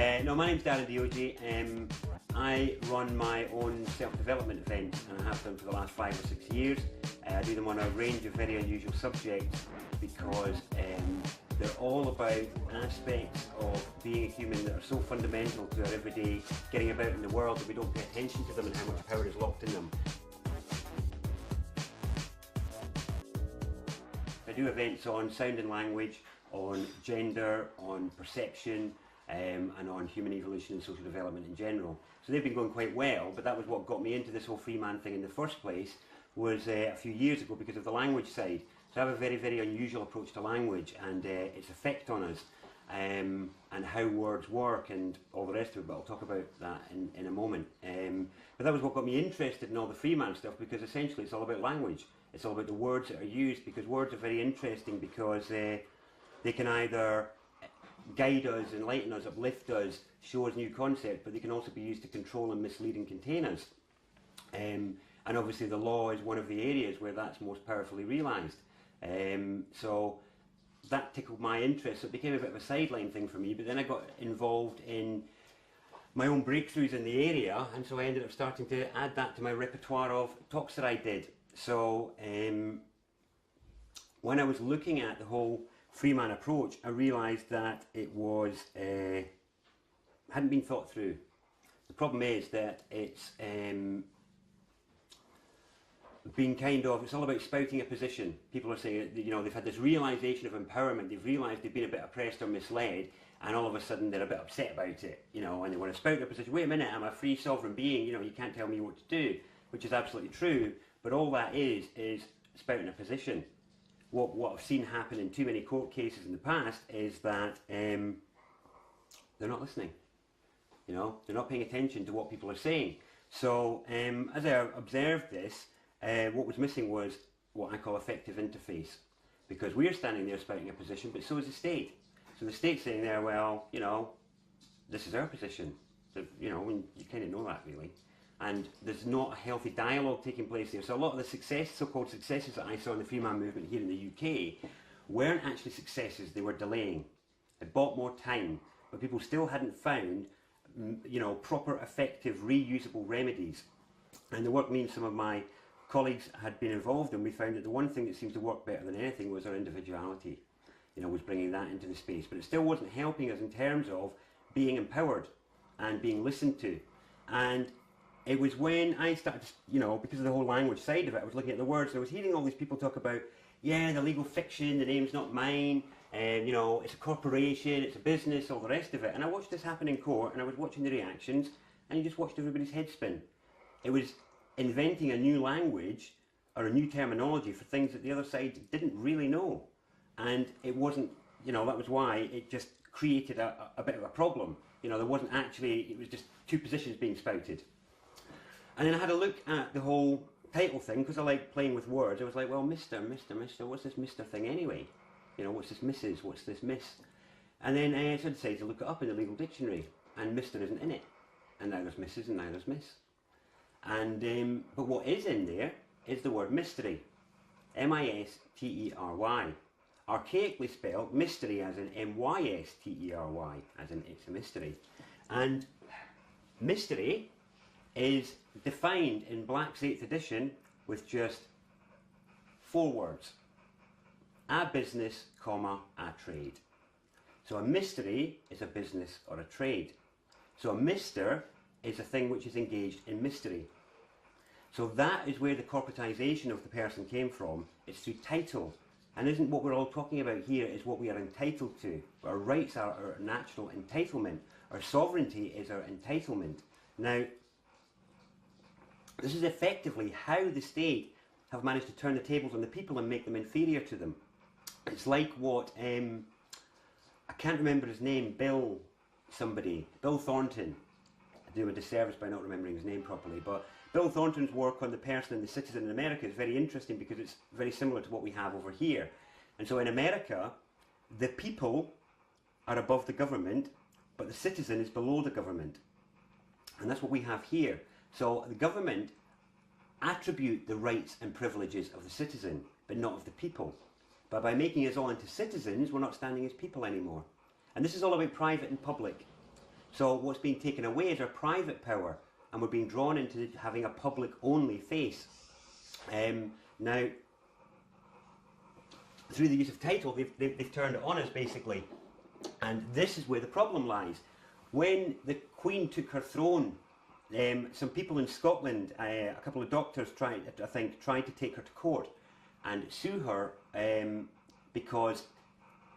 No, my name's Darren Deogee. I run my own self-development events, and I have done for the last 5 or 6 years. I do them on a range of very unusual subjects because they're all about aspects of being a human that are so fundamental to our everyday getting about in the world that we don't pay attention to them and how much power is locked in them. I do events on sound and language, on gender, on perception, and on human evolution and social development in general. So they've been going quite well, but that was what got me into this whole Freeman thing in the first place, was a few years ago because of the language side. So I have a very, very unusual approach to language and its effect on us, and how words work and all the rest of it, but I'll talk about that in a moment. But that was what got me interested in all the Freeman stuff, because essentially it's all about language. It's all about the words that are used, because words are very interesting because they can either guide us, enlighten us, uplift us, show us new concepts, but they can also be used to control and mislead and contain us. And obviously the law is one of the areas where that's most powerfully realised. So that tickled my interest, so it became a bit of a sideline thing for me, but then I got involved in my own breakthroughs in the area, and so I ended up starting to add that to my repertoire of talks that I did. So when I was looking at the whole Freeman approach, I realised that it was hadn't been thought through. The problem is that it's been it's all about spouting a position. People are saying, you know, they've had this realisation of empowerment, they've realised they've been a bit oppressed or misled, and all of a sudden they're a bit upset about it, you know, and they want to spout their position. Wait a minute, I'm a free sovereign being, you know, you can't tell me what to do, which is absolutely true, but all that is spouting a position. What I've seen happen in too many court cases in the past is that they're not listening. You know, they're not paying attention to what people are saying. So as I observed this, what was missing was what I call effective interface, because we're standing there spouting a position, but so is the state. So the state's saying there, well, you know, this is our position. So, you know, and you kind of know that really. And there's not a healthy dialogue taking place there. So a lot of the so-called successes that I saw in the Freeman movement here in the UK weren't actually successes, they were delaying. It bought more time, but people still hadn't found, you know, proper, effective, reusable remedies. And the work me and some of my colleagues had been involved in, we found that the one thing that seems to work better than anything was our individuality. You know, was bringing that into the space, but it still wasn't helping us in terms of being empowered and being listened to. And it was when I started, you know, because of the whole language side of it, I was looking at the words, and I was hearing all these people talk about, yeah, the legal fiction, the name's not mine, and, you know, it's a corporation, it's a business, all the rest of it. And I watched this happen in court, and I was watching the reactions, and you just watched everybody's head spin. It was inventing a new language, or a new terminology for things that the other side didn't really know. And it wasn't, you know, that was why it just created a bit of a problem. You know, there wasn't actually, it was just two positions being spouted. And then I had a look at the whole title thing, because I like playing with words. I was like, well, Mr., what's this Mr. thing anyway? You know, what's this Mrs., what's this Miss? And then I decided to look it up in the legal dictionary, and Mr. isn't in it. And now there's Mrs. and now there's Miss. And, but what is in there is the word mystery. M-I-S-T-E-R-Y. Archaically spelled mystery as in M-Y-S-T-E-R-Y, as in it's a mystery. And mystery is defined in Black's 8th edition with just 4 words. A business, comma, a trade. So a mystery is a business or a trade. So a mister is a thing which is engaged in mystery. So that is where the corporatization of the person came from. It's through title. And isn't what we're all talking about here is what we are entitled to. Our rights are our natural entitlement. Our sovereignty is our entitlement. Now, this is effectively how the state have managed to turn the tables on the people and make them inferior to them. It's like what, I can't remember his name, Bill Thornton. I do him a disservice by not remembering his name properly, but Bill Thornton's work on the person and the citizen in America is very interesting because it's very similar to what we have over here. And so in America, the people are above the government, but the citizen is below the government. And that's what we have here. So the government attribute the rights and privileges of the citizen, but not of the people. But by making us all into citizens, we're not standing as people anymore. And this is all about private and public. So what's being taken away is our private power, and we're being drawn into having a public-only face. Now, through the use of title, they've turned it on us, basically. And this is where the problem lies. When the Queen took her throne, some people in Scotland, a couple of doctors tried to take her to court and sue her because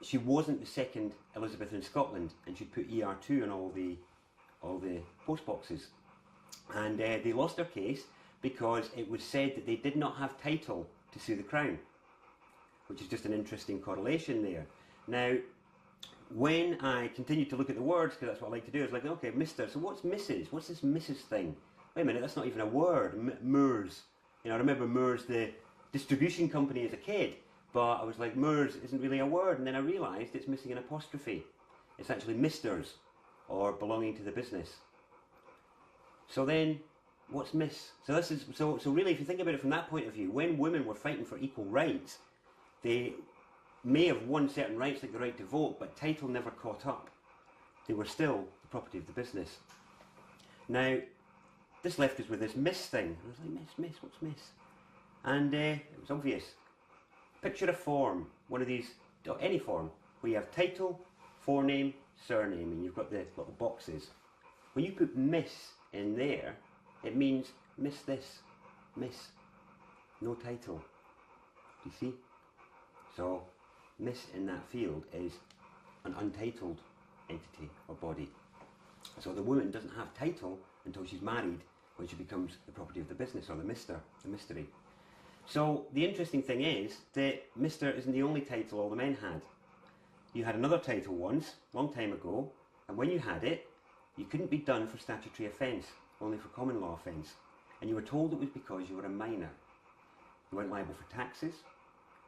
she wasn't the second Elizabeth in Scotland, and she'd put ER2 on all the post boxes. And they lost their case because it was said that they did not have title to sue the Crown, which is just an interesting correlation there. Now, when I continued to look at the words, because that's what I like to do, I was like, okay, Mr. So what's Mrs.? What's this Mrs. thing? Wait a minute, that's not even a word. Moors. You know, I remember Moors, the distribution company, as a kid, but I was like, Moors isn't really a word, and then I realised it's missing an apostrophe. It's actually Misters, or belonging to the business. So then, what's Miss? So this is so really, if you think about it from that point of view, when women were fighting for equal rights, they may have won certain rights like the right to vote, but title never caught up. They were still the property of the business. Now, this left us with this Miss thing. I was like, Miss, what's Miss? And it was obvious. Picture a form, one of these, any form, where you have title, forename, surname, and you've got the little boxes. When you put Miss in there, it means miss this, Miss, no title. Do you see? So, Miss in that field is an untitled entity or body. So the woman doesn't have title until she's married, when she becomes the property of the business, or the Mr., the mystery. So the interesting thing is that Mr. isn't the only title all the men had. You had another title once, long time ago, and when you had it, you couldn't be done for statutory offence, only for common law offence. And you were told it was because you were a minor. You weren't liable for taxes,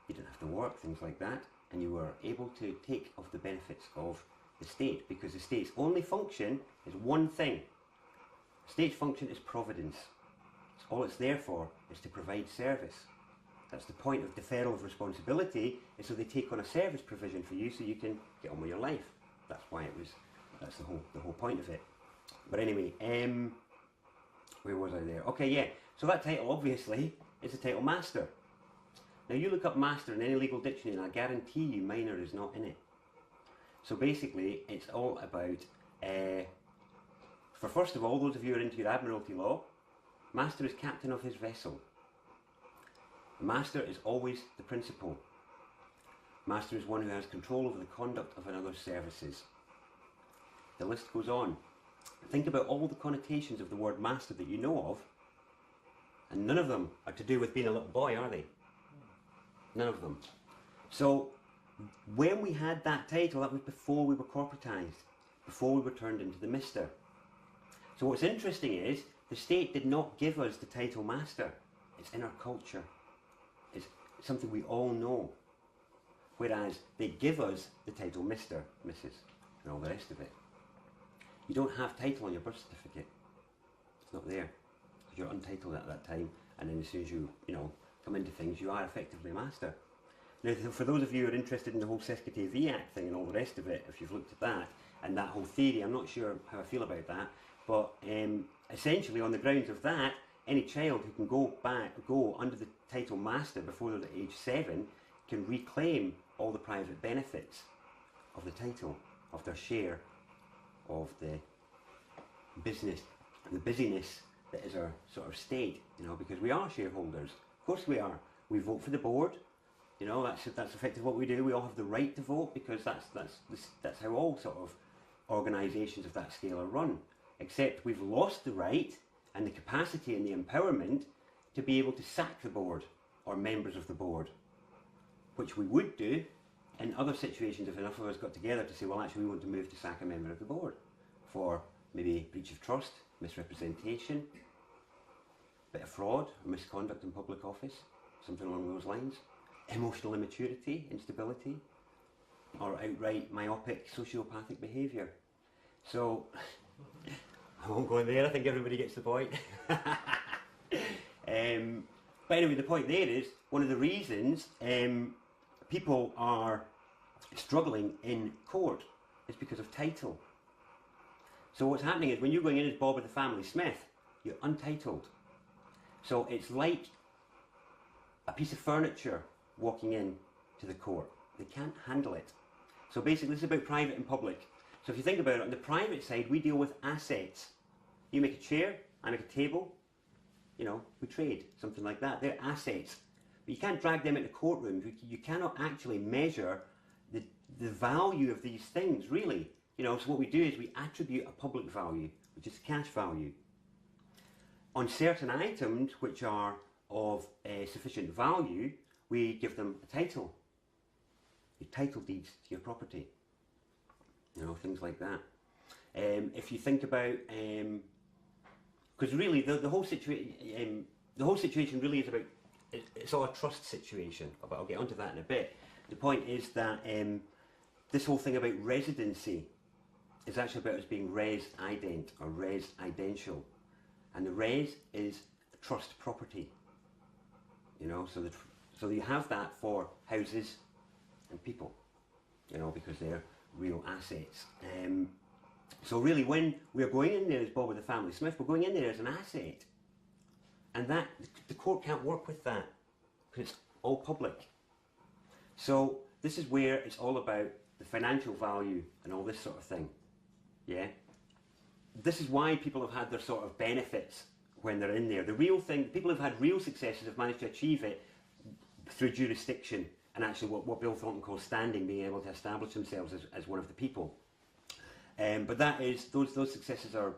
you didn't have to work, things like that, and you were able to take off the benefits of the state, because the state's only function is one thing. The state's function is providence. All it's there for is to provide service. That's the point of deferral of responsibility, is so they take on a service provision for you so you can get on with your life. That's why it was, that's the whole point of it. But anyway, where was I there? Okay, yeah, so that title obviously is the title master. Now you look up master in any legal dictionary and I guarantee you minor is not in it. So basically it's all about, for first of all, those of you who are into your admiralty law, master is captain of his vessel. Master is always the principal. Master is one who has control over the conduct of another's services. The list goes on. Think about all the connotations of the word master that you know of, and none of them are to do with being a little boy, are they? None of them. So when we had that title, that was before we were corporatised, before we were turned into the Mister. So what's interesting is, the state did not give us the title master. It's in our culture. It's something we all know. Whereas they give us the title Mr., Mrs., and all the rest of it. You don't have title on your birth certificate. It's not there. Because you're untitled at that time, and then as soon as you come into things, you are effectively a master. Now, for those of you who are interested in the whole Sesquite V Act thing and all the rest of it, if you've looked at that, and that whole theory, I'm not sure how I feel about that, but essentially on the grounds of that, any child who can go under the title master before they're at age 7 can reclaim all the private benefits of the title, of their share of the business, the busyness that is our sort of state, because we are shareholders. Of course we are. We vote for the board. That's effectively what we do. We all have the right to vote, because that's how all sort of organisations of that scale are run. Except we've lost the right and the capacity and the empowerment to be able to sack the board or members of the board, which we would do in other situations if enough of us got together to say, well, actually we want to move to sack a member of the board for maybe breach of trust, misrepresentation, bit of fraud or misconduct in public office, something along those lines, emotional immaturity, instability, or outright myopic sociopathic behaviour. So I won't go in there, I think everybody gets the point. But anyway, the point there is, one of the reasons people are struggling in court is because of title. So what's happening is when you're going in as Bob of the family Smith, you're untitled. So it's like a piece of furniture walking in to the court. They can't handle it. So basically this is about private and public. So if you think about it, on the private side, we deal with assets. You make a chair, I make a table, you know, we trade, something like that. They're assets. But you can't drag them into courtrooms. You cannot actually measure the value of these things, really. You know, so what we do is we attribute a public value, which is cash value. On certain items which are of sufficient value, we give them a title. Your title deeds to your property. You know, things like that. If you think about, because really the whole situation really is about, it's all a trust situation, but I'll get onto that in a bit. The point is that this whole thing about residency is actually about us being res-ident or res-idential. And the res is trust property. You know, so you have that for houses and people, you know, because they're real assets. So really when we're going in there as Bob of the family Smith, we're going in there as an asset. And that, the court can't work with that because it's all public. So this is where it's all about the financial value and all this sort of thing. Yeah, this is why people have had their sort of benefits when they're in there. The real thing, people who've had real successes have managed to achieve it through jurisdiction and actually what Bill Thornton calls standing, being able to establish themselves as one of the people. But that is, those successes are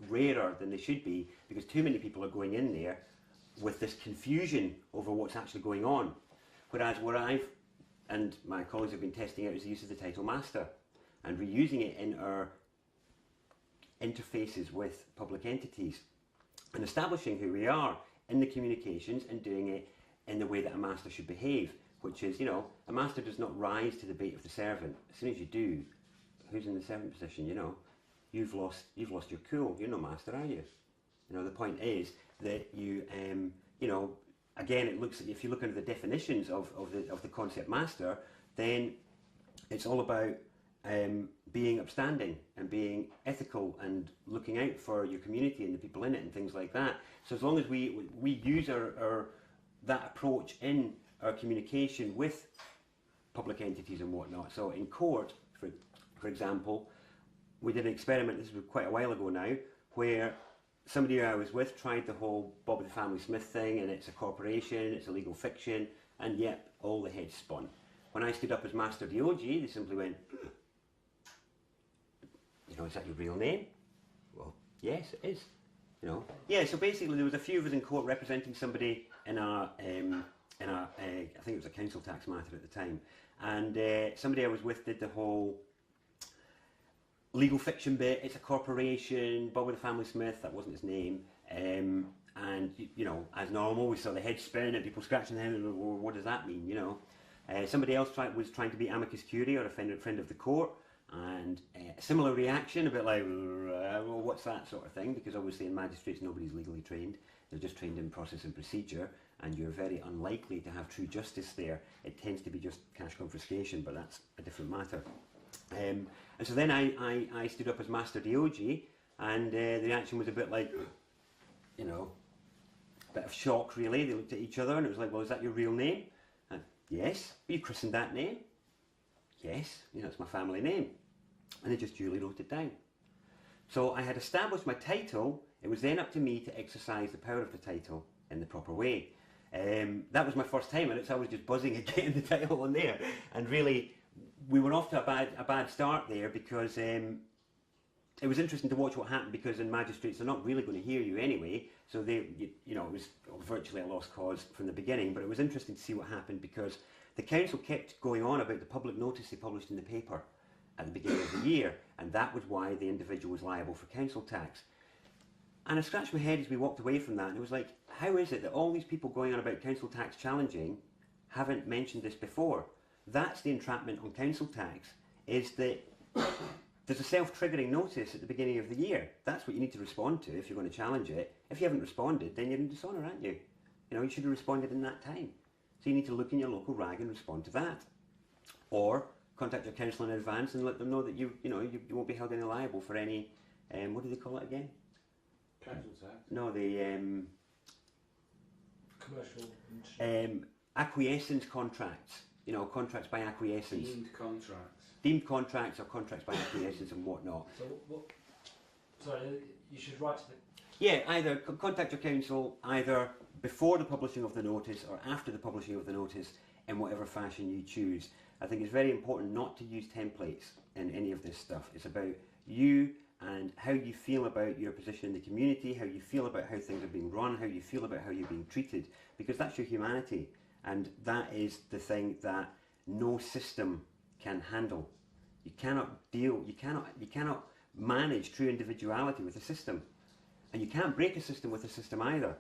rarer than they should be because too many people are going in there with this confusion over what's actually going on. Whereas what I've and my colleagues have been testing out is the use of the title master and reusing it in our interfaces with public entities and establishing who we are in the communications and doing it in the way that a master should behave, which is, you know, a master does not rise to the bait of the servant. As soon as you do, who's in the servant position, you know, you've lost your cool. You're no master, are you? You know, the point is that you, you know, again, it looks, if you look into the definitions of the concept master, then it's all about being upstanding and being ethical and looking out for your community and the people in it and things like that. So as long as we use that approach in our communication with public entities and whatnot. So in court, for example, we did an experiment, this was quite a while ago now, where somebody who I was with tried the whole Bob of the family Smith thing, and it's a corporation, it's a legal fiction, and yet all the heads spun. When I stood up as Master Deogee, they simply went, you know, is that your real name? Well, yes, it is. You know, yeah. So basically, there was a few of us in court representing somebody in a, I think it was a council tax matter at the time, and somebody I was with did the whole legal fiction bit. It's a corporation. Bob of the family Smith, that wasn't his name. And you know, as normal, we saw the head spin and people scratching their head. Well, what does that mean? You know, somebody else was trying to be amicus curiae or a friend of the court. And a similar reaction, a bit like, well, what's that sort of thing? Because obviously in magistrates nobody's legally trained, they're just trained in process and procedure, and you're very unlikely to have true justice there. It tends to be just cash confiscation, but that's a different matter. And so then I stood up as Master Deogee, and the reaction was a bit like, you know, a bit of shock really. They looked at each other and it was like, well, is that your real name? And yes. Were you christened that name? Yes, you know, it's my family name. And they just duly wrote it down. So I had established my title. It was then up to me to exercise the power of the title in the proper way. That was my first time, and I was just buzzing at getting the title on there. And really, we were off to a bad start there because it was interesting to watch what happened, because in magistrates they're not really going to hear you anyway. So you know, it was virtually a lost cause from the beginning. But it was interesting to see what happened, because the council kept going on about the public notice they published in the paper at the beginning of the year, and that was why the individual was liable for council tax. And I scratched my head as we walked away from that, and it was like, how is it that all these people going on about council tax challenging haven't mentioned this before? That's the entrapment on council tax, is that there's a self-triggering notice at the beginning of the year. That's what you need to respond to if you're going to challenge it. If you haven't responded, then you're in dishonour, aren't you? You know, you should have responded in that time. So you need to look in your local rag and respond to that. Or contact your council in advance and let them know that you won't be held any liable for any what do they call it again? Council tax. No, the Commercial. Acquiescence contracts. You know, contracts by acquiescence. Deemed contracts. Deemed contracts or contracts by acquiescence and whatnot. So what? Sorry, you should write to the. Yeah, either contact your council either before the publishing of the notice or after the publishing of the notice in whatever fashion you choose. I think it's very important not to use templates in any of this stuff. It's about you and how you feel about your position in the community, how you feel about how things are being run, how you feel about how you're being treated, because that's your humanity, and that is the thing that no system can handle. You cannot manage true individuality with a system, and you can't break a system with a system either.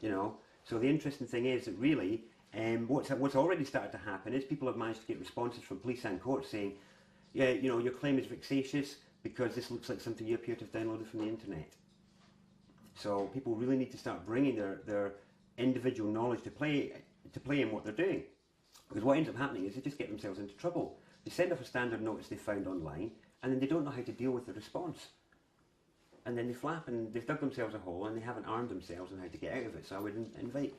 You know. So the interesting thing is that really, what's already started to happen is people have managed to get responses from police and courts saying, yeah, you know, your claim is vexatious because this looks like something you appear to have downloaded from the internet. So people really need to start bringing their individual knowledge to play in what they're doing. Because what ends up happening is they just get themselves into trouble. They send off a standard notice they found online, and then they don't know how to deal with the response. And then they flap and they've dug themselves a hole and they haven't armed themselves on how to get out of it. So I would invite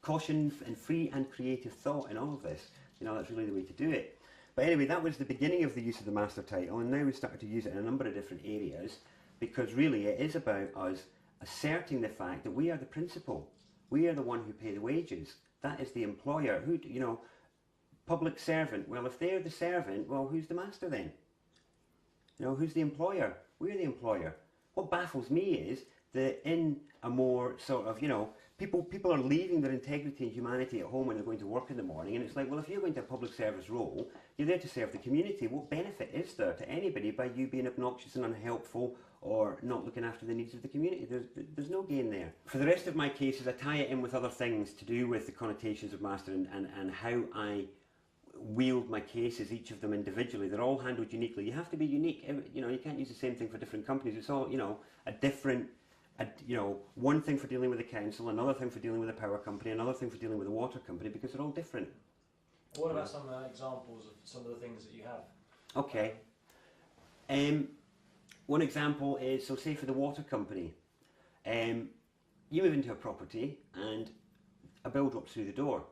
caution and free and creative thought in all of this. You know, that's really the way to do it. But anyway, that was the beginning of the use of the master title, and now we've started to use it in a number of different areas, because really it is about us asserting the fact that we are the principal. We are the one who pay the wages. That is the employer. Who, you know, public servant. Well, if they're the servant, well, who's the master then? You know, who's the employer? We're the employer. What baffles me is that in a more sort of, you know, people are leaving their integrity and humanity at home when they're going to work in the morning, and it's like, well, if you're going to a public service role, you're there to serve the community. What benefit is there to anybody by you being obnoxious and unhelpful or not looking after the needs of the community? There's no gain there. For the rest of my cases, I tie it in with other things to do with the connotations of master and how I wield my cases, each of them individually. They're all handled uniquely. You have to be unique. You know, you can't use the same thing for different companies. It's all, you know, you know, one thing for dealing with a council, another thing for dealing with a power company, another thing for dealing with a water company, because they're all different. What about some examples of some of the things that you have? Okay. One example is, so say for the water company, you move into a property and a bill drops through the door.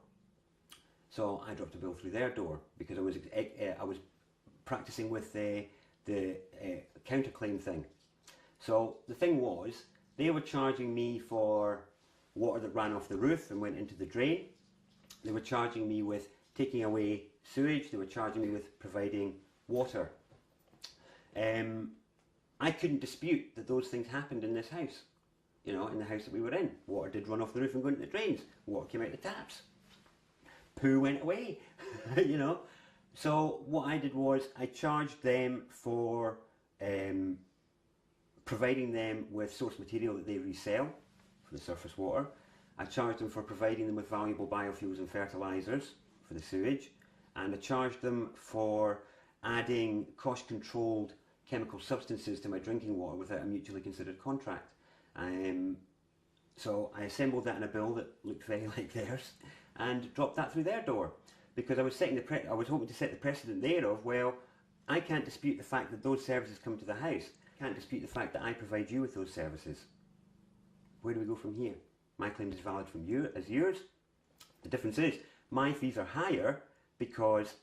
So I dropped a bill through their door because I was practicing with the counterclaim thing. So the thing was, they were charging me for water that ran off the roof and went into the drain. They were charging me with taking away sewage. They were charging me with providing water. I couldn't dispute that those things happened in this house. You know, in the house that we were in. Water did run off the roof and go into the drains. Water came out the taps. Poo went away, you know. So what I did was I charged them for providing them with source material that they resell for the surface water. I charged them for providing them with valuable biofuels and fertilisers for the sewage, and I charged them for adding cost-controlled chemical substances to my drinking water without a mutually considered contract. So I assembled that in a bill that looked very like theirs and dropped that through their door, because I was hoping to set the precedent there of, well, I can't dispute the fact that those services come to the house. I can't dispute the fact that I provide you with those services. Where do we go from here? My claim is valid from you as yours. The difference is my fees are higher because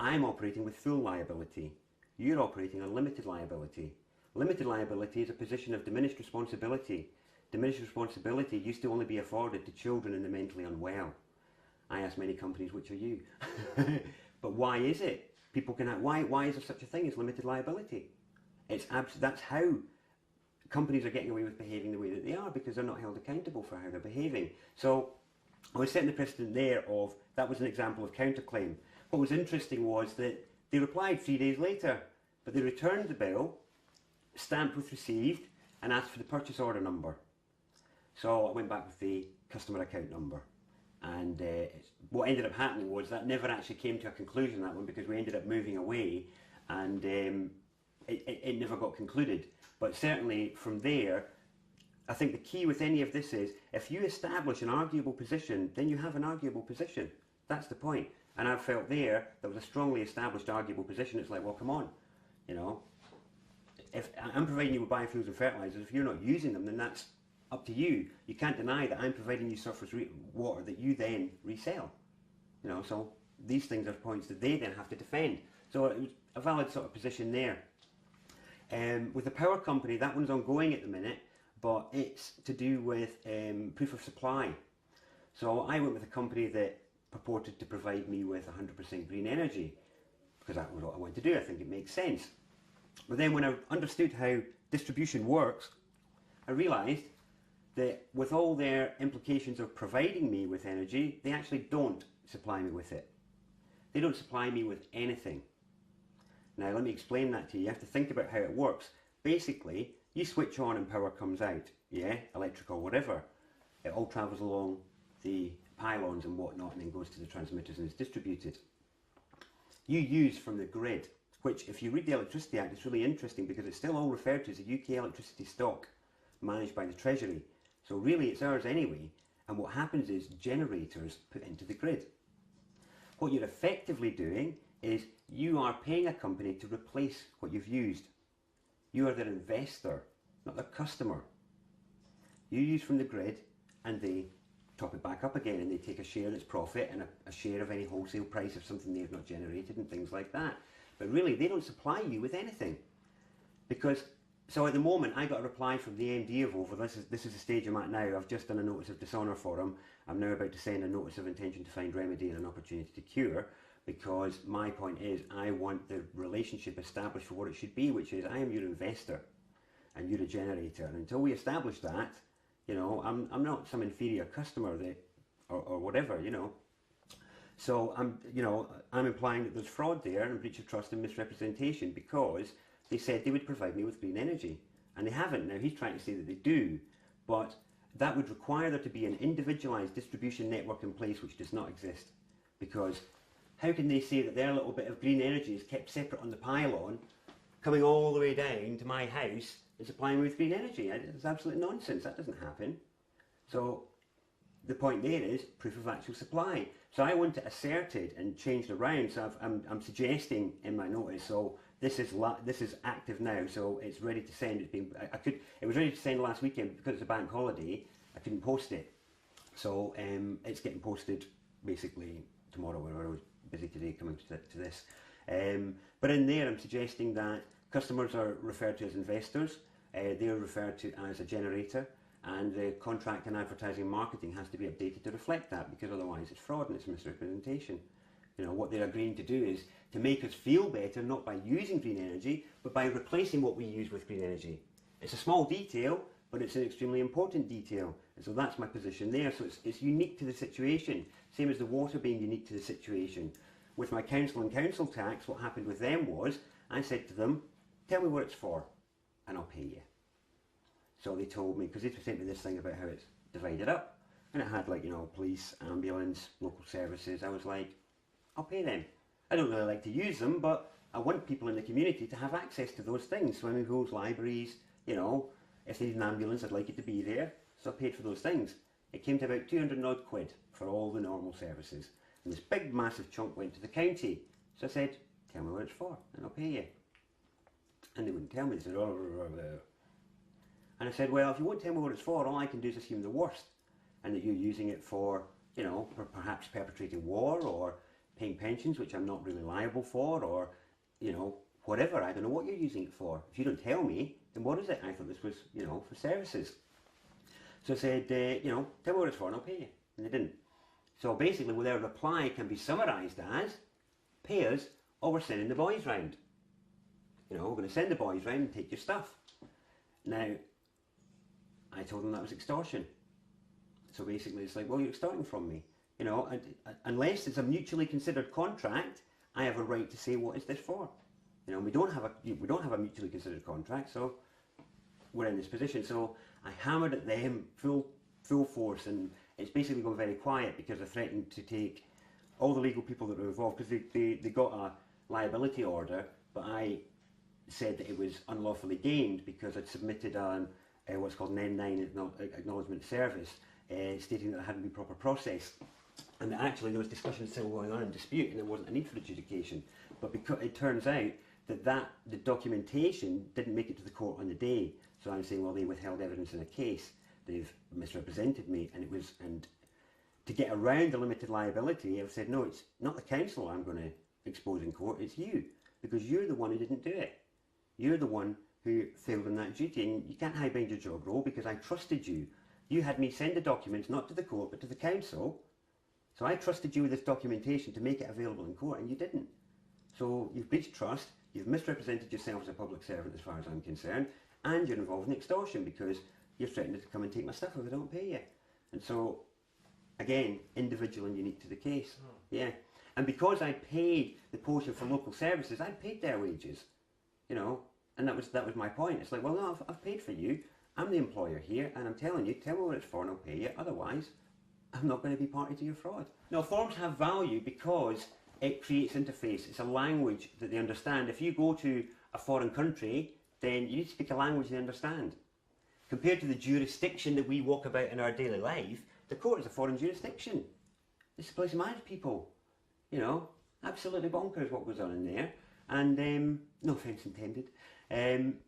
I'm operating with full liability. You're operating on limited liability. Limited liability is a position of diminished responsibility. Diminished responsibility used to only be afforded to children and the mentally unwell. I ask many companies, which are you? But why is it? People can have, why is there such a thing as limited liability? That's how companies are getting away with behaving the way that they are, because they're not held accountable for how they're behaving. So I was setting the precedent there of, that was an example of counterclaim. What was interesting was that they replied 3 days later, but they returned the bill, stamped with received, and asked for the purchase order number. So I went back with the customer account number. And what ended up happening was that never actually came to a conclusion, that one, because we ended up moving away, and it never got concluded. But certainly from there, I think the key with any of this is, if you establish an arguable position, then you have an arguable position. That's the point. And I felt there was a strongly established arguable position. It's like, well, come on, you know. if I'm providing you with biofuels and fertilisers, if you're not using them, then that's up to you. You can't deny that I'm providing you surface water that you then resell. You know, so these things are points that they then have to defend. So it was a valid sort of position there. With the power company, that one's ongoing at the minute, but it's to do with proof of supply. So I went with a company that purported to provide me with 100% green energy, because that was what I wanted to do. I think it makes sense. But then when I understood how distribution works, I realised that with all their implications of providing me with energy, they actually don't supply me with it. They don't supply me with anything. Now let me explain that to you. You have to think about how it works. Basically, you switch on and power comes out, yeah, electric or whatever. It all travels along the pylons and whatnot and then goes to the transmitters and is distributed. You use from the grid, which if you read the Electricity Act, it's really interesting because it's still all referred to as a UK electricity stock managed by the Treasury. So really it's ours anyway, and what happens is generators put into the grid. What you're effectively doing is you are paying a company to replace what you've used. You are their investor, not their customer. You use from the grid and they top it back up again and they take a share of its profit and a share of any wholesale price of something they've not generated and things like that. But really they don't supply you with anything. Because, so at the moment I got a reply from the MD of Over, this is the stage I'm at now. I've just done a notice of dishonour for him. I'm now about to send a notice of intention to find remedy and an opportunity to cure, because my point is I want the relationship established for what it should be, which is I am your investor and you're a generator. And until we establish that, you know, I'm not some inferior customer that, or whatever, you know. So I'm implying that there's fraud there and breach of trust and misrepresentation, because they said they would provide me with green energy and they haven't. Now he's trying to say that they do, but that would require there to be an individualised distribution network in place, which does not exist. Because how can they say that their little bit of green energy is kept separate on the pylon, coming all the way down to my house and supplying me with green energy? It's absolute nonsense. That doesn't happen. So the point there is proof of actual supply. So I want it asserted and changed around. So I'm suggesting in my notice. So this is active now. So it's ready to send. It was ready to send last weekend, but because it's a bank holiday, I couldn't post it. So it's getting posted basically tomorrow. Whenever I was busy today coming to this. But in there, I'm suggesting that customers are referred to as investors. They are referred to as a generator. And the contract and advertising and marketing has to be updated to reflect that, because otherwise it's fraud and it's misrepresentation. You know, what they're agreeing to do is to make us feel better, not by using green energy, but by replacing what we use with green energy. It's a small detail, but it's an extremely important detail. And so that's my position there. So it's unique to the situation, same as the water being unique to the situation. With my council and council tax, what happened with them was, I said to them, tell me what it's for, and I'll pay you. So they told me, because they sent me this thing about how it's divided up, and it had, like, you know, police, ambulance, local services. I was like, I'll pay them. I don't really like to use them, but I want people in the community to have access to those things. Swimming pools, libraries, you know, if they need an ambulance, I'd like it to be there. So I paid for those things. It came to about 200 odd quid for all the normal services. And this big massive chunk went to the county. So I said, tell me what it's for, and I'll pay you. And they wouldn't tell me. They said, oh, and I said, well, if you won't tell me what it's for, all I can do is assume the worst, and that you're using it for, you know, for perhaps perpetrating war or paying pensions, which I'm not really liable for, or, you know, whatever. I don't know what you're using it for. If you don't tell me, then what is it? I thought this was, you know, for services. So I said, you know, tell me what it's for and I'll pay you. And they didn't. So basically, their reply can be summarised as, pay us or we're sending the boys round. You know, we're going to send the boys round and take your stuff. Now, I told them that was extortion. So basically it's like, well, you're extorting from me. You know, unless it's a mutually considered contract, I have a right to say, what is this for? You know, we don't have a mutually considered contract, so we're in this position. So I hammered at them full force, and it's basically gone very quiet because I threatened to take all the legal people that were involved, because they got a liability order, but I said that it was unlawfully gained because I'd submitted what's called an N9 acknowledgement service, stating that there hadn't been proper process, and that actually there was discussion still going on in dispute and there wasn't a need for adjudication. But because it turns out that the documentation didn't make it to the court on the day. So I'm saying, well, they withheld evidence in a case, they've misrepresented me, and to get around the limited liability, I've said, no, it's not the council I'm going to expose in court, it's you, because you're the one who didn't do it. You're the one who failed in that duty, and you can't hide behind your job role because I trusted you. You had me send the documents not to the court but to the council, so I trusted you with this documentation to make it available in court, and you didn't. So you've breached trust, you've misrepresented yourself as a public servant as far as I'm concerned, and you're involved in extortion because you're threatening to come and take my stuff if I don't pay you. And so, again, individual and unique to the case. Yeah. And because I paid the portion for local services, I paid their wages, you know, and that was my point. It's like, well, no, I've paid for you. I'm the employer here, and I'm telling you, tell me what it's for and I'll pay you. Otherwise, I'm not going to be party to your fraud. No, forms have value because it creates interface. It's a language that they understand. If you go to a foreign country, then you need to speak a language they understand. Compared to the jurisdiction that we walk about in our daily life, the court is a foreign jurisdiction. It's a place to manage people. You know, absolutely bonkers what goes on in there. And no offence intended. And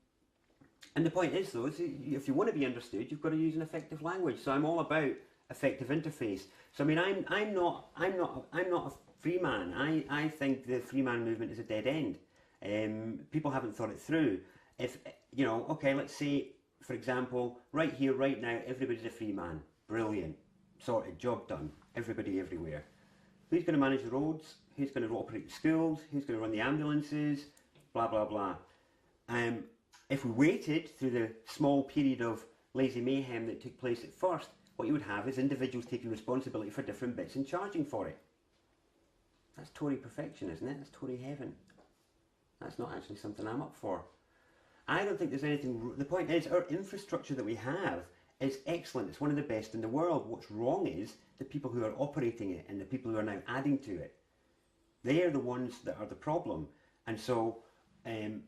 the point is, though, is if you want to be understood, you've got to use an effective language. So I'm all about effective interface. So I mean, I'm not a free man. I think the free man movement is a dead end. People haven't thought it through. If you know, okay, let's say, for example, right here, right now, everybody's a free man. Brilliant, sorted, job done. Everybody, everywhere. Who's going to manage the roads? Who's going to operate the schools? Who's going to run the ambulances? Blah blah blah. If we waited through the small period of lazy mayhem that took place at first, what you would have is individuals taking responsibility for different bits and charging for it. That's Tory perfection, isn't it? That's Tory heaven. That's not actually something I'm up for. I don't think there's anything... The point is, our infrastructure that we have is excellent. It's one of the best in the world. What's wrong is the people who are operating it and the people who are now adding to it. They are the ones that are the problem. And so, I'm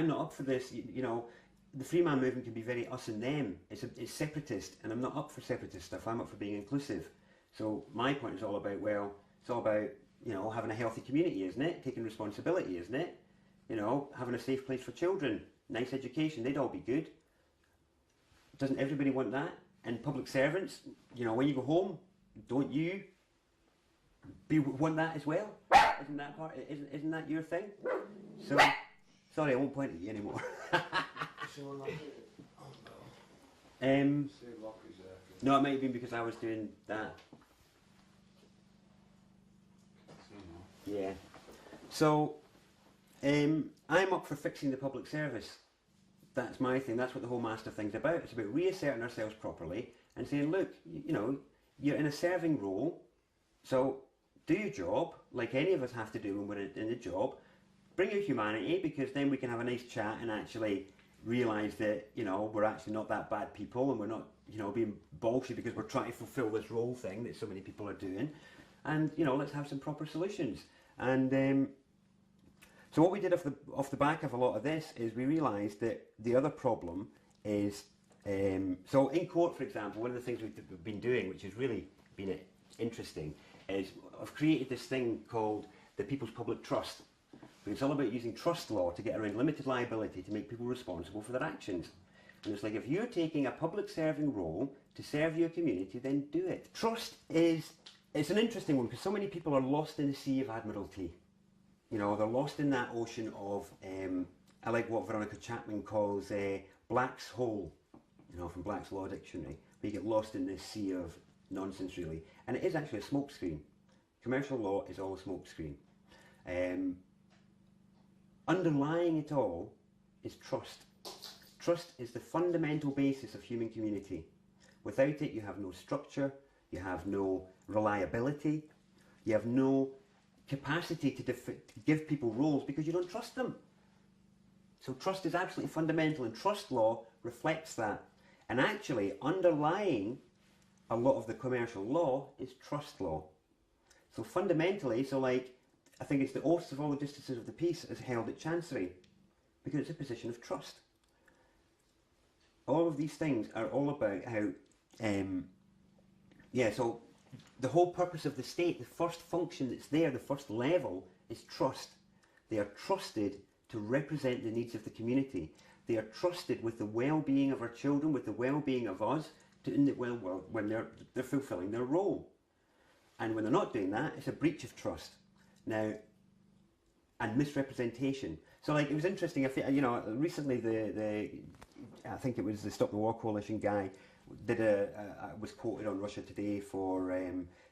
not up for this. You know, the free man movement can be very us and them. It's separatist, and I'm not up for separatist stuff. I'm up for being inclusive. So my point is all about, well, it's all about, you know, having a healthy community, isn't it? Taking responsibility, isn't it? You know, having a safe place for children, nice education, they'd all be good. Doesn't everybody want that? And public servants, you know, when you go home, don't you want that as well? Isn't that part? Isn't that your thing? So, sorry, I won't point at you anymore. No, it might have been because I was doing that. Yeah. So, I'm up for fixing the public service. That's my thing. That's what the whole master thing's about. It's about reasserting ourselves properly and saying, look, you know, you're in a serving role, so do your job like any of us have to do when we're in the job. Bring your humanity, because then we can have a nice chat and actually realise that, you know, we're actually not that bad people and we're not, you know, being bolshy because we're trying to fulfil this role thing that so many people are doing. And, you know, let's have some proper solutions. And so what we did off the back of a lot of this is we realised that the other problem is, so in court, for example, one of the things we've been doing, which has really been interesting, is I've created this thing called the People's Public Trust. It's all about using trust law to get around limited liability to make people responsible for their actions. And it's like, if you're taking a public serving role to serve your community, then do it. Trust it's an interesting one because so many people are lost in the sea of admiralty. You know, they're lost in that ocean of, I like what Veronica Chapman calls Black's hole, you know, from Black's Law Dictionary. We get lost in this sea of nonsense, really. And it is actually a smokescreen. Commercial law is all a smokescreen. Underlying it all is trust. Trust is the fundamental basis of human community. Without it, you have no structure, you have no reliability, you have no capacity to give people roles because you don't trust them. So trust is absolutely fundamental, and trust law reflects that. And actually, underlying a lot of the commercial law is trust law. So fundamentally, I think it's the oaths of all the justices of the peace as held at Chancery, because it's a position of trust. All of these things are all about how, so the whole purpose of the state, the first function that's there, the first level, is trust. They are trusted to represent the needs of the community. They are trusted with the well-being of our children, with the well-being of us, when they're fulfilling their role. And when they're not doing that, it's a breach of trust. Now, and misrepresentation. So, like, it was interesting. Recently I think it was the Stop the War Coalition guy was quoted on Russia Today for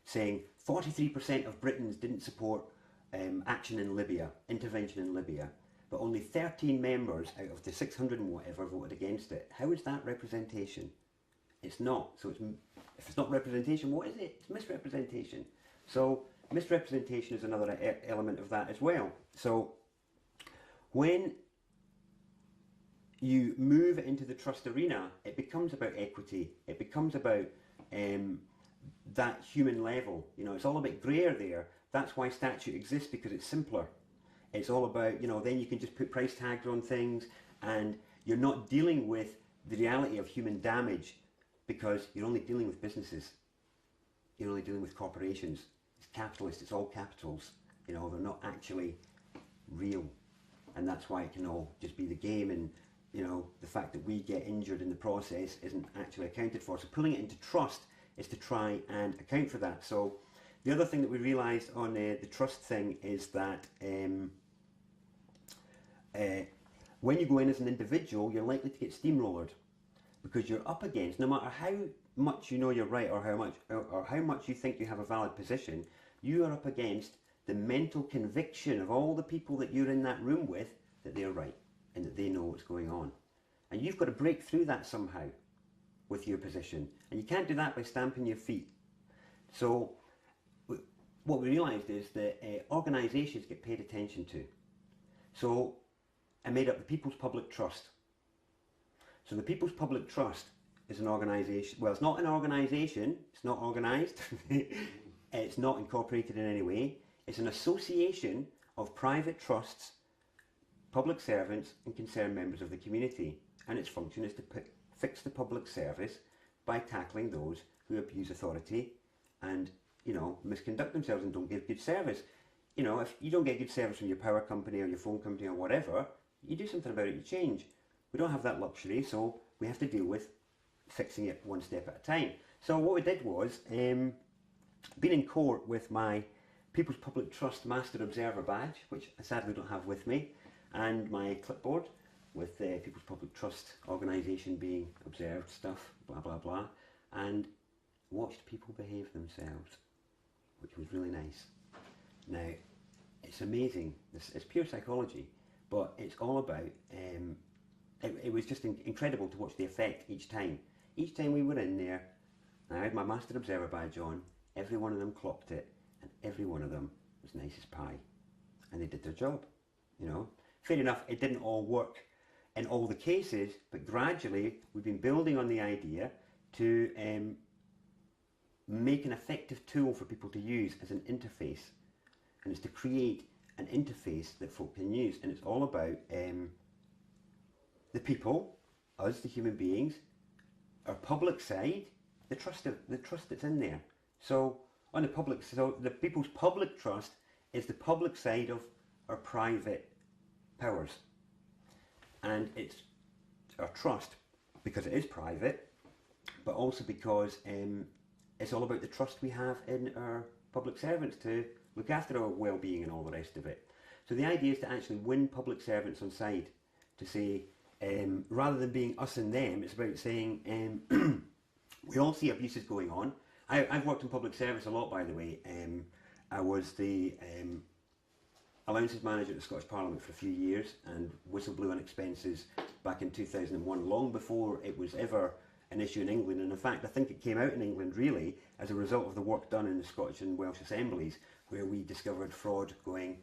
saying 43% of Britons didn't support action in Libya, intervention in Libya, but only 13 members out of the 600 and whatever voted against it. How is that representation? It's not. So if it's not representation, what is it? It's misrepresentation. So misrepresentation is another element of that as well. So when you move into the trust arena, it becomes about equity. It becomes about that human level. It's all about grey there. That's why statute exists, because it's simpler. It's all about, then you can just put price tags on things, and you're not dealing with the reality of human damage, because you're only dealing with businesses. You're only dealing with corporations. It's capitalist, it's all capitals. They're not actually real. And that's why it can all just be the game, and the fact that we get injured in the process isn't actually accounted for. So pulling it into trust is to try and account for that. So the other thing that we realised on the trust thing is that when you go in as an individual, you're likely to get steamrollered, because you're up against, no matter how much you know you're right, or how much you think you have a valid position, you are up against the mental conviction of all the people that you're in that room with that they're right and that they know what's going on. And you've got to break through that somehow with your position. And you can't do that by stamping your feet. So what we realised is that organisations get paid attention to. So I made up the People's Public Trust. So the People's Public Trust is an organisation. Well, it's not an organisation. It's not organised. It's not incorporated in any way. It's an association of private trusts, public servants and concerned members of the community. And its function is to fix the public service by tackling those who abuse authority and, misconduct themselves and don't give good service. If you don't get good service from your power company or your phone company or whatever, you do something about it, you change. We don't have that luxury, so we have to deal with fixing it one step at a time. So what we did was, been in court with my People's Public Trust Master Observer badge, which I sadly don't have with me, and my clipboard with the People's Public Trust organisation being observed stuff, blah blah blah, and watched people behave themselves, which was really nice. Now, it's amazing, it's pure psychology, but it's all about, it was just incredible to watch the effect each time. Each time we were in there, I had my Master Observer badge on, every one of them clocked it, and every one of them was nice as pie. And they did their job, Fair enough, it didn't all work in all the cases, but gradually we've been building on the idea to make an effective tool for people to use as an interface. And it's to create an interface that folk can use. And it's all about the people, us, the human beings, our public side, the trust that's in there. So on the People's Public Trust is the public side of our private powers. And it's our trust because it is private, but also because it's all about the trust we have in our public servants to look after our well-being and all the rest of it. So the idea is to actually win public servants on side, to say, rather than being us and them, it's about saying, we all see abuses going on. I've worked in public service a lot, by the way. I was the allowances manager at the Scottish Parliament for a few years and whistleblew on expenses back in 2001, long before it was ever an issue in England. And in fact, I think it came out in England really as a result of the work done in the Scottish and Welsh assemblies, where we discovered fraud going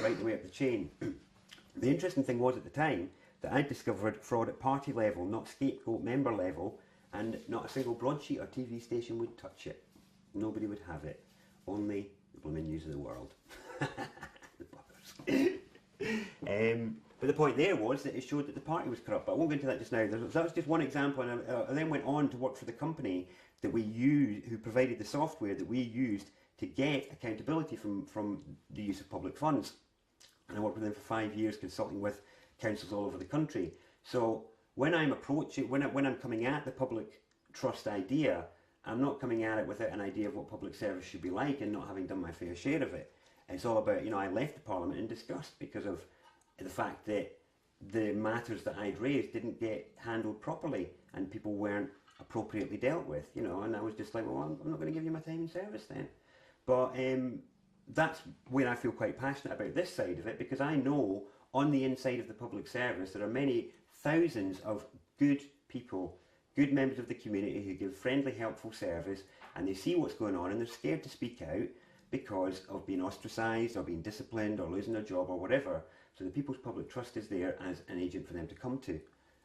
right the way up the chain. The interesting thing was at the time that I discovered fraud at party level, not scapegoat member level, and not a single broadsheet or TV station would touch it. Nobody would have it. Only the blooming News of the World. But the point there was that it showed that the party was corrupt. But I won't go into that just now. That was just one example, and I then went on to work for the company that we used, who provided the software that we used to get accountability from the use of public funds. and I worked with them for 5 years, consulting with councils all over the country. So when I'm approaching, when I'm coming at the public trust idea, I'm not coming at it without an idea of what public service should be like and not having done my fair share of it. It's all about, I left the Parliament in disgust because of the fact that the matters that I'd raised didn't get handled properly and people weren't appropriately dealt with, and I was just like, well, I'm not going to give you my time and service then. But that's where I feel quite passionate about this side of it, because I know on the inside of the public service there are many thousands of good people, good members of the community who give friendly, helpful service, and they see what's going on and they're scared to speak out because of being ostracised or being disciplined or losing their job or whatever. So the People's Public Trust is there as an agent for them to come to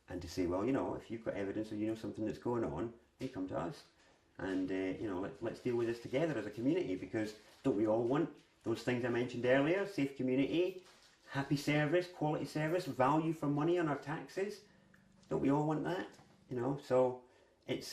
and to say, well, if you've got evidence or something that's going on, you come to us. And, let's deal with this together as a community, because don't we all want those things I mentioned earlier? Safe community, happy service, quality service, value for money on our taxes. Don't we all want that? So it's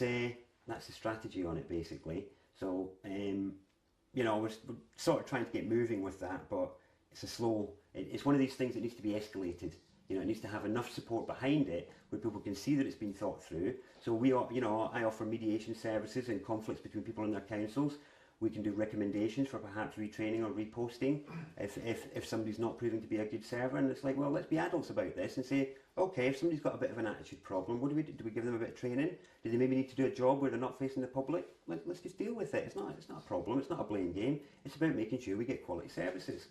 that's the strategy on it, basically. So, we're sort of trying to get moving with that, but it's one of these things that needs to be escalated. It needs to have enough support behind it where people can see that it's been thought through. So I offer mediation services in conflicts between people in their councils. We can do recommendations for perhaps retraining or reposting if somebody's not proving to be a good server. And it's like, well, let's be adults about this and say, okay, if somebody's got a bit of an attitude problem, what do we do? Do we give them a bit of training? Do they maybe need to do a job where they're not facing the public? Let's just deal with it. It's not a problem. It's not a blame game. It's about making sure we get quality services.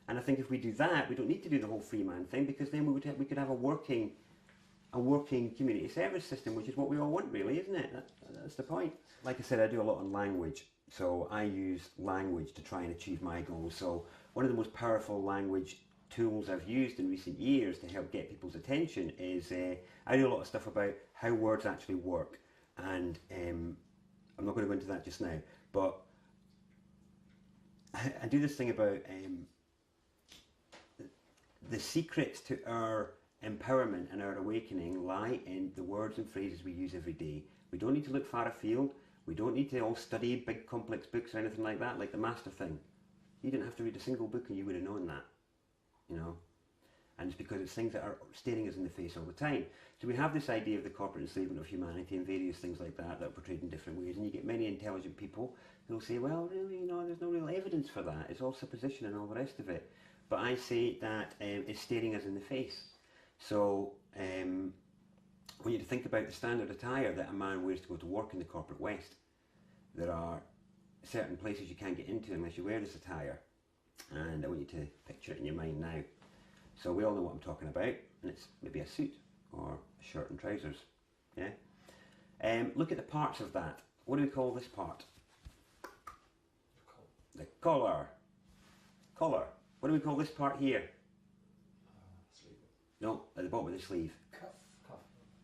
And I think if we do that, we don't need to do the whole free man thing, because then we could have a working community service system, which is what we all want, really, isn't it? That's the point. Like I said, I do a lot on language. So I use language to try and achieve my goals. So one of the most powerful language tools I've used in recent years to help get people's attention is I do a lot of stuff about how words actually work. And I'm not going to go into that just now, but I do this thing about the secrets to our empowerment and our awakening lie in the words and phrases we use every day. We don't need to look far afield. We don't need to all study big complex books or anything like that, like the master thing. You didn't have to read a single book and you would have known that, And it's because it's things that are staring us in the face all the time. So we have this idea of the corporate enslavement of humanity and various things like that are portrayed in different ways. And you get many intelligent people who will say, well, really, there's no real evidence for that. It's all supposition and all the rest of it. But I say that it's staring us in the face. So when you think about the standard attire that a man wears to go to work in the corporate West, there are certain places you can't get into unless you wear this attire. And I want you to picture it in your mind now. So we all know what I'm talking about, and it's maybe a suit or a shirt and trousers. Yeah. Look at the parts of that. What do we call this part? The collar. Collar. What do we call this part here? Sleeve. No, at the bottom of the sleeve. Cuff.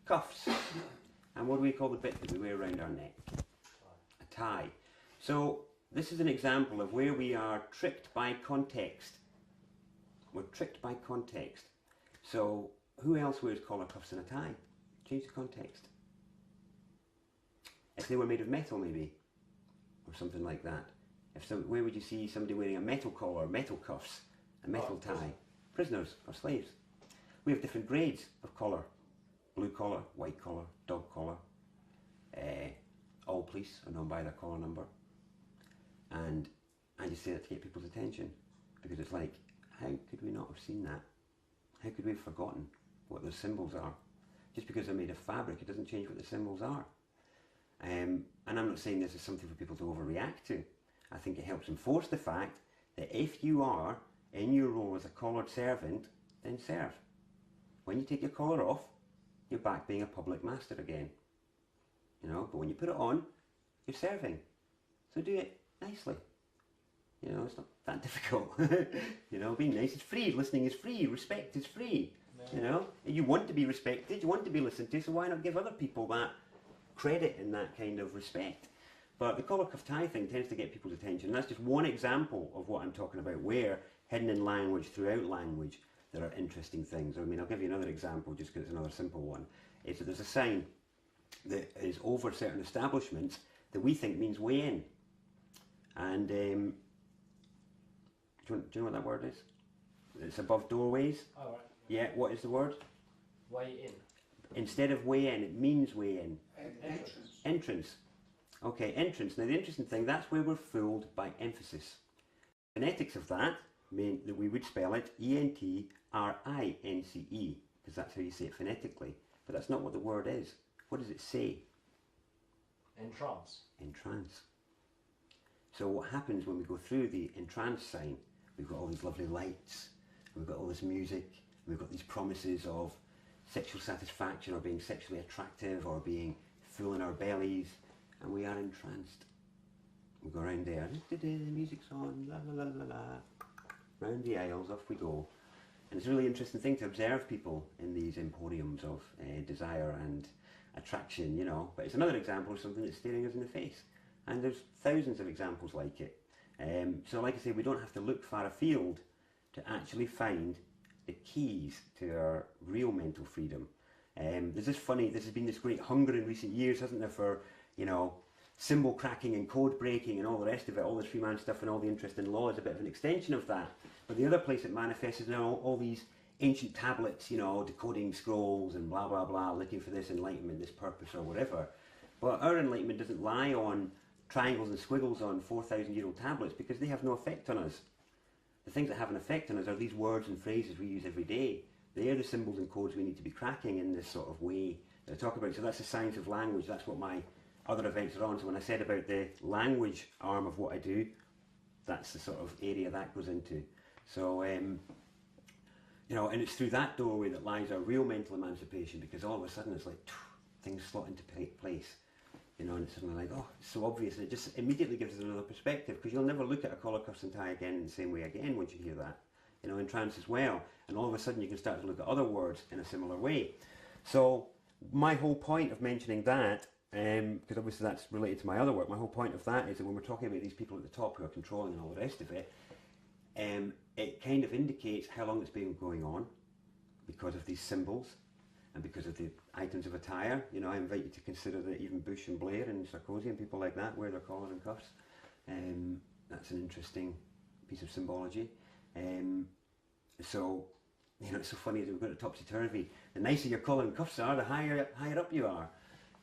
Cuffs. And what do we call the bit that we wear around our neck? A tie. So this is an example of where we are tricked by context. We're tricked by context. So who else wears collar, cuffs and a tie? Change the context. If they were made of metal maybe, or something like that. Where would you see somebody wearing a metal collar, metal cuffs, a metal tie? Prisoners or slaves. We have different grades of collar. Blue collar, white collar, dog collar. All police are known by their collar number. And I just say that to get people's attention, because it's like, how could we not have seen that? How could we have forgotten what those symbols are? Just because they're made of fabric, it doesn't change what the symbols are. And I'm not saying this is something for people to overreact to. I think it helps enforce the fact that if you are in your role as a collared servant, then serve. When you take your collar off, you're back being a public master again. But when you put it on, you're serving. So do it nicely. It's not that difficult. Being nice is free, listening is free, respect is free. No. You want to be respected, you want to be listened to, so why not give other people that credit and that kind of respect? But the collar cuff tie thing tends to get people's attention. And that's just one example of what I'm talking about, where hidden in language, throughout language, there are interesting things. I'll give you another example just because it's another simple one. Is that there's a sign that is over certain establishments that we think means way in. And do you know what that word is? It's above doorways. Oh, right. Yeah, what is the word? Way in. Instead of way in, it means way in. Entrance. Entrance. Okay, entrance. Now the interesting thing, that's where we're fooled by emphasis. Phonetics of that mean that we would spell it Entrince, because that's how you say it phonetically. But that's not what the word is. What does it say? Entrance. Entrance. So what happens when we go through the entrance sign, we've got all these lovely lights, and we've got all this music, and we've got these promises of sexual satisfaction or being sexually attractive or being full in our bellies, and we are entranced. We go around there, the music's on, la la la la la, round the aisles, off we go. And it's a really interesting thing to observe people in these emporiums of desire and attraction, you know. But it's another example of something that's staring us in the face. And there's thousands of examples like it. So like I say, we don't have to look far afield to actually find the keys to our real mental freedom. There's this has been this great hunger in recent years, hasn't there, for, you know, symbol cracking and code breaking and all the rest of it. All this freeman stuff and all the interest in law is a bit of an extension of that. But the other place it manifests is now all these ancient tablets, you know, decoding scrolls and blah blah blah, looking for this enlightenment, this purpose or whatever. But our enlightenment doesn't lie on triangles and squiggles on 4,000-year-old tablets, because they have no effect on us. The things that have an effect on us are these words and phrases we use every day. They are the symbols and codes we need to be cracking in this sort of way that I talk about. So that's the science of language. That's what my other events are on. So when I said about the language arm of what I do, that's the sort of area that goes into. So, you know, and it's through that doorway that lies our real mental emancipation, because all of a sudden it's like things slot into place. You know, and it's suddenly like, oh, it's so obvious, and it just immediately gives us another perspective, because you'll never look at a collar, cuffs and tie again in the same way again once you hear that. You know, in trance as well. And all of a sudden you can start to look at other words in a similar way. So my whole point of mentioning that, because obviously that's related to my other work, my whole point of that is that when we're talking about these people at the top who are controlling and all the rest of it, it kind of indicates how long it's been going on, because of these symbols and because of the items of attire. You know, I invite you to consider that even Bush and Blair and Sarkozy and people like that wear their collar and cuffs. That's an interesting piece of symbology. So, you know, it's so funny that we've got a topsy-turvy. The nicer your collar and cuffs are, the higher up you are.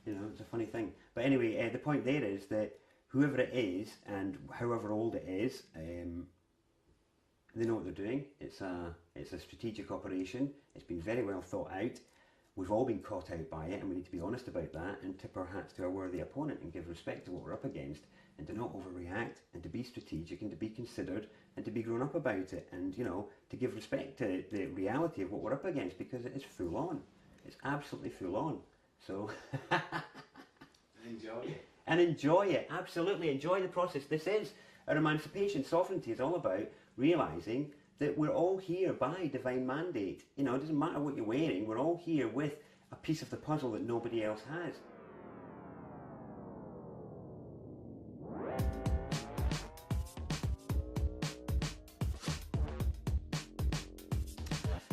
You know, it's a funny thing. But anyway, the point there is that whoever it is, and however old it is, they know what they're doing. It's a strategic operation. It's been very well thought out. We've all been caught out by it, and we need to be honest about that and tip our hats to our worthy opponent and give respect to what we're up against, and to not overreact, and to be strategic, and to be considered, and to be grown up about it, and, you know, to give respect to the reality of what we're up against, because it is full on. It's absolutely full on. So Enjoy it. And enjoy it, absolutely enjoy the process. This is our emancipation. Sovereignty is all about realising that we're all here by divine mandate. You know, it doesn't matter what you're wearing, we're all here with a piece of the puzzle that nobody else has.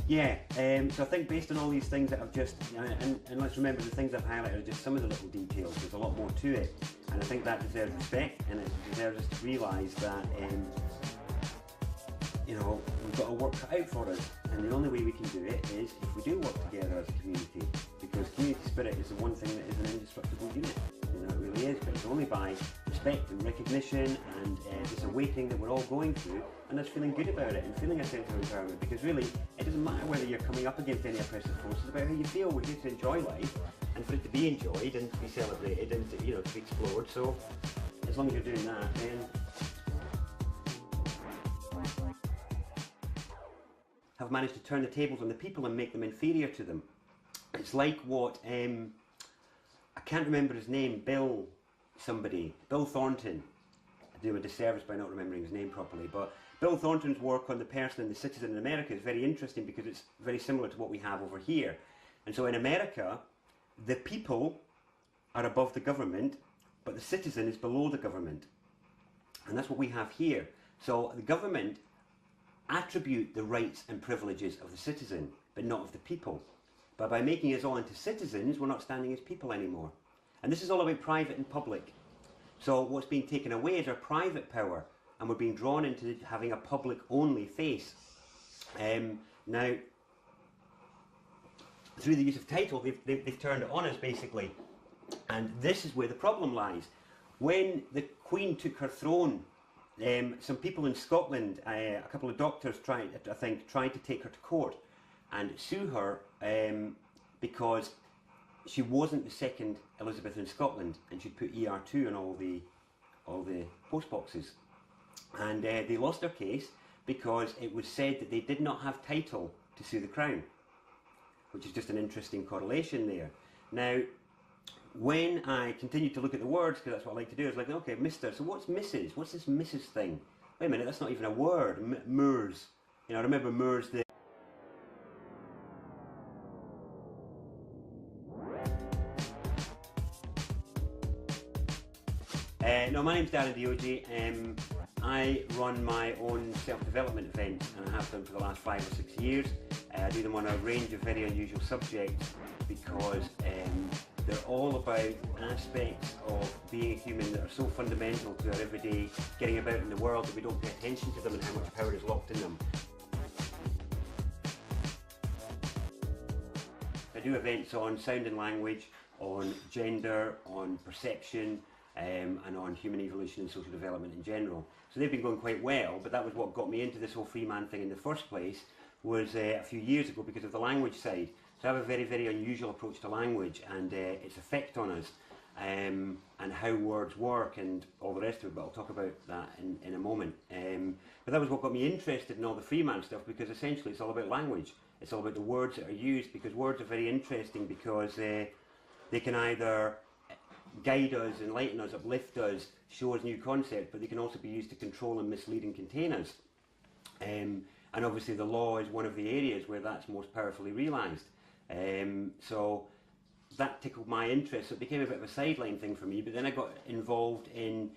Yeah, so I think based on all these things that I've just, and let's remember the things I've highlighted are just some of the little details. There's a lot more to it, and I think that deserves respect, and it deserves us to realise that, you know, we've got a work cut out for us, and the only way we can do it is if we do work together as a community, because community spirit is the one thing that is an indestructible unit. You know, it really is, but it's only by respect and recognition and this awakening that we're all going through, and us feeling good about it and feeling a sense of empowerment, because really it doesn't matter whether you're coming up against any oppressive forces. It's about how you feel. We're here to enjoy life, and for it to be enjoyed and to be celebrated and to, you know, to be explored. So as long as you're doing that, then have managed to turn the tables on the people and make them inferior to them. It's like what I can't remember his name, Bill Thornton. I do him a disservice by not remembering his name properly, but Bill Thornton's work on the person and the citizen in America is very interesting, because it's very similar to what we have over here. And so in America, the people are above the government, but the citizen is below the government. And that's what we have here. So the government attribute the rights and privileges of the citizen, but not of the people. But by making us all into citizens, we're not standing as people anymore. And this is all about private and public. So what's being taken away is our private power, and we're being drawn into having a public-only face. Now, through the use of title, they've turned it on us basically, and this is where the problem lies. When the Queen took her throne, some people in Scotland, a couple of doctors tried to take her to court and sue her because she wasn't the second Elizabeth in Scotland, and she'd put ER2 on all the post boxes, and they lost their case because it was said that they did not have title to sue the Crown, which is just an interesting correlation there. Now, when I continued to look at the words, because that's what I like to do, I was like, okay, Mr. So what's Mrs.? What's this Mrs. thing? Wait a minute, that's not even a word. Moors. You know, I remember Moors. No, my name's Darren Deogee. I run my own self-development events, and I have done for the last 5 or 6 years. I do them on a range of very unusual subjects because they're all about aspects of being a human that are so fundamental to our everyday getting about in the world that we don't pay attention to them and how much power is locked in them. I do events on sound and language, on gender, on perception, and on human evolution and social development in general. So they've been going quite well, but that was what got me into this whole Freeman thing in the first place, was a few years ago because of the language side. So I have a very, very unusual approach to language and its effect on us, and how words work and all the rest of it, but I'll talk about that in a moment. But that was what got me interested in all the Freeman stuff, because essentially it's all about language. It's all about the words that are used, because words are very interesting because they can either guide us, enlighten us, uplift us, show us new concepts, but they can also be used to control and mislead and contain us. And obviously the law is one of the areas where that's most powerfully realised. So that tickled my interest, so it became a bit of a sideline thing for me, but then I got involved in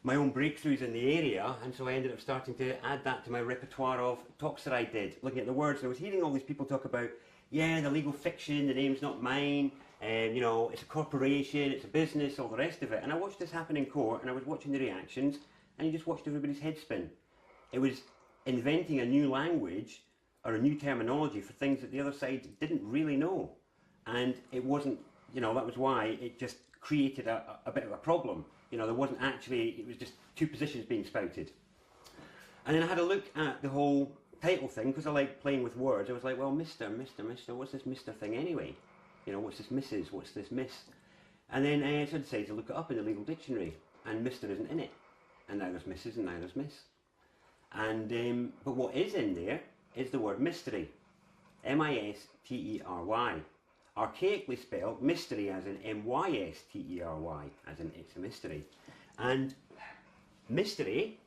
my own breakthroughs in the area, and so I ended up starting to add that to my repertoire of talks that I did, looking at the words. And I was hearing all these people talk about, yeah, the legal fiction, the name's not mine, you know, it's a corporation, it's a business, all the rest of it. And I watched this happen in court, and I was watching the reactions, and you just watched everybody's head spin. It was inventing a new language or a new terminology for things that the other side didn't really know. And it wasn't, you know, that was why it just created a bit of a problem. You know, there wasn't actually, it was just two positions being spouted. And then I had a look at the whole title thing, because I like playing with words. I was like, well, Mr., what's this Mr. thing anyway? You know, what's this Mrs., what's this Miss? And then I decided to look it up in the legal dictionary, and Mr. isn't in it. And now there's Mrs. and now there's Miss. And, but what is in there is the word mystery. M-I-S-T-E-R-Y. Archaically spelled mystery as in M-Y-S-T-E-R-Y, as in it's a mystery. And mystery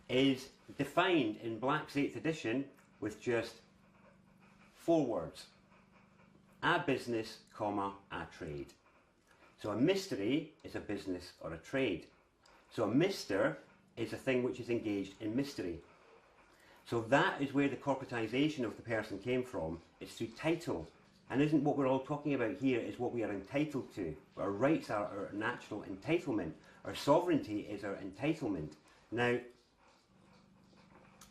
is defined in Black's 8th edition with just 4 words. A business, comma, a trade. So a mystery is a business or a trade. So a mister is a thing which is engaged in mystery. So that is where the corporatization of the person came from. It's through title. And isn't what we're all talking about here is what we are entitled to. Our rights are our natural entitlement. Our sovereignty is our entitlement. Now,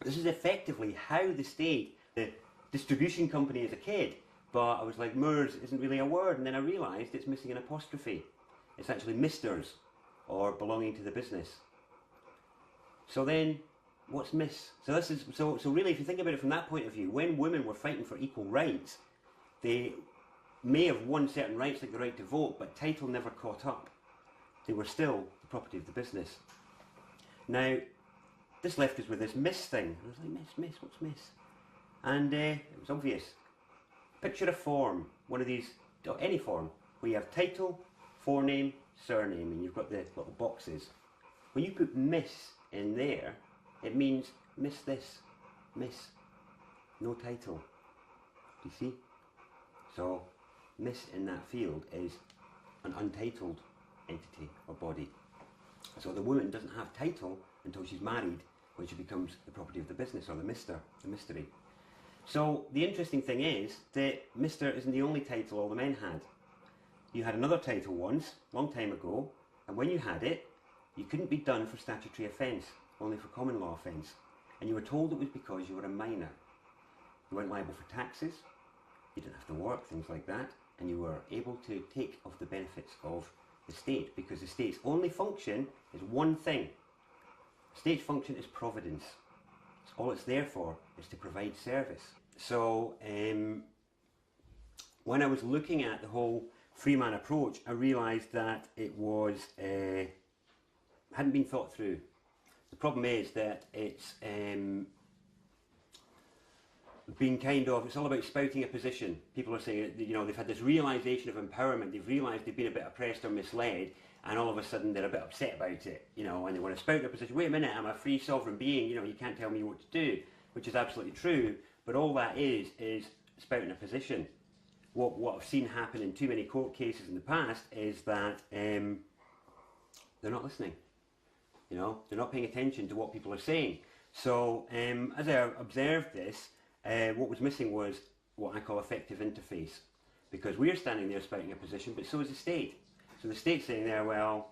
this is effectively how the state, the distribution company as a kid, but I was like, Moors isn't really a word, and then I realised it's missing an apostrophe. It's actually misters, or belonging to the business. So then, what's Miss? So this is so really, if you think about it from that point of view, when women were fighting for equal rights, they may have won certain rights like the right to vote, but title never caught up. They were still the property of the business. Now, this left us with this Miss thing. I was like, Miss, what's Miss? And it was obvious. Picture a form, one of these, any form, where you have title, forename, surname, and you've got the little boxes. When you put Miss in there, it means miss this, Miss, no title. Do you see? So, Miss in that field is an untitled entity or body. So the woman doesn't have title until she's married, when she becomes the property of the business, or the Mr., the mystery. So the interesting thing is that Mr. isn't the only title all the men had. You had another title once, long time ago, and when you had it, you couldn't be done for statutory offence, only for common law offence. And you were told it was because you were a minor. You weren't liable for taxes, you didn't have to work, things like that, and you were able to take of the benefits of the state, because the state's only function is one thing. The state's function is providence. All it's there for is to provide service. So when I was looking at the whole freeman approach, I realised that it was hadn't been thought through. The problem is that it's been it's all about spouting a position. People are saying that, they've had this realisation of empowerment, they've realised they've been a bit oppressed or misled, and all of a sudden they're a bit upset about it, and they want to spout their position. Wait a minute, I'm a free sovereign being, you can't tell me what to do, which is absolutely true, but all that is spouting a position. What I've seen happen in too many court cases in the past is that they're not listening. They're not paying attention to what people are saying. So as I observed this, what was missing was what I call effective interface, because we're standing there spouting a position, but so is the state. So the state's saying there, well,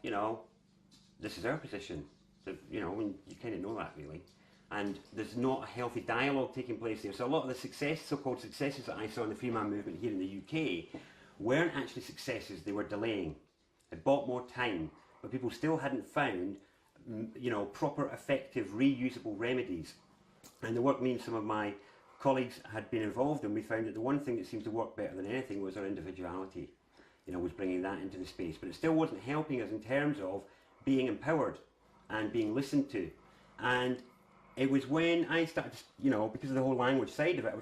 this is our position. So, and you kind of know that really. And there's not a healthy dialogue taking place there. So a lot of the so-called successes that I saw in the Freeman movement here in the UK weren't actually successes, they were delaying. It bought more time, but people still hadn't found, proper, effective, reusable remedies. And the work me and some of my colleagues had been involved in, we found that the one thing that seemed to work better than anything was our individuality. Was bringing that into the space, but it still wasn't helping us in terms of being empowered and being listened to. And it was when I started, because of the whole language side of it, I was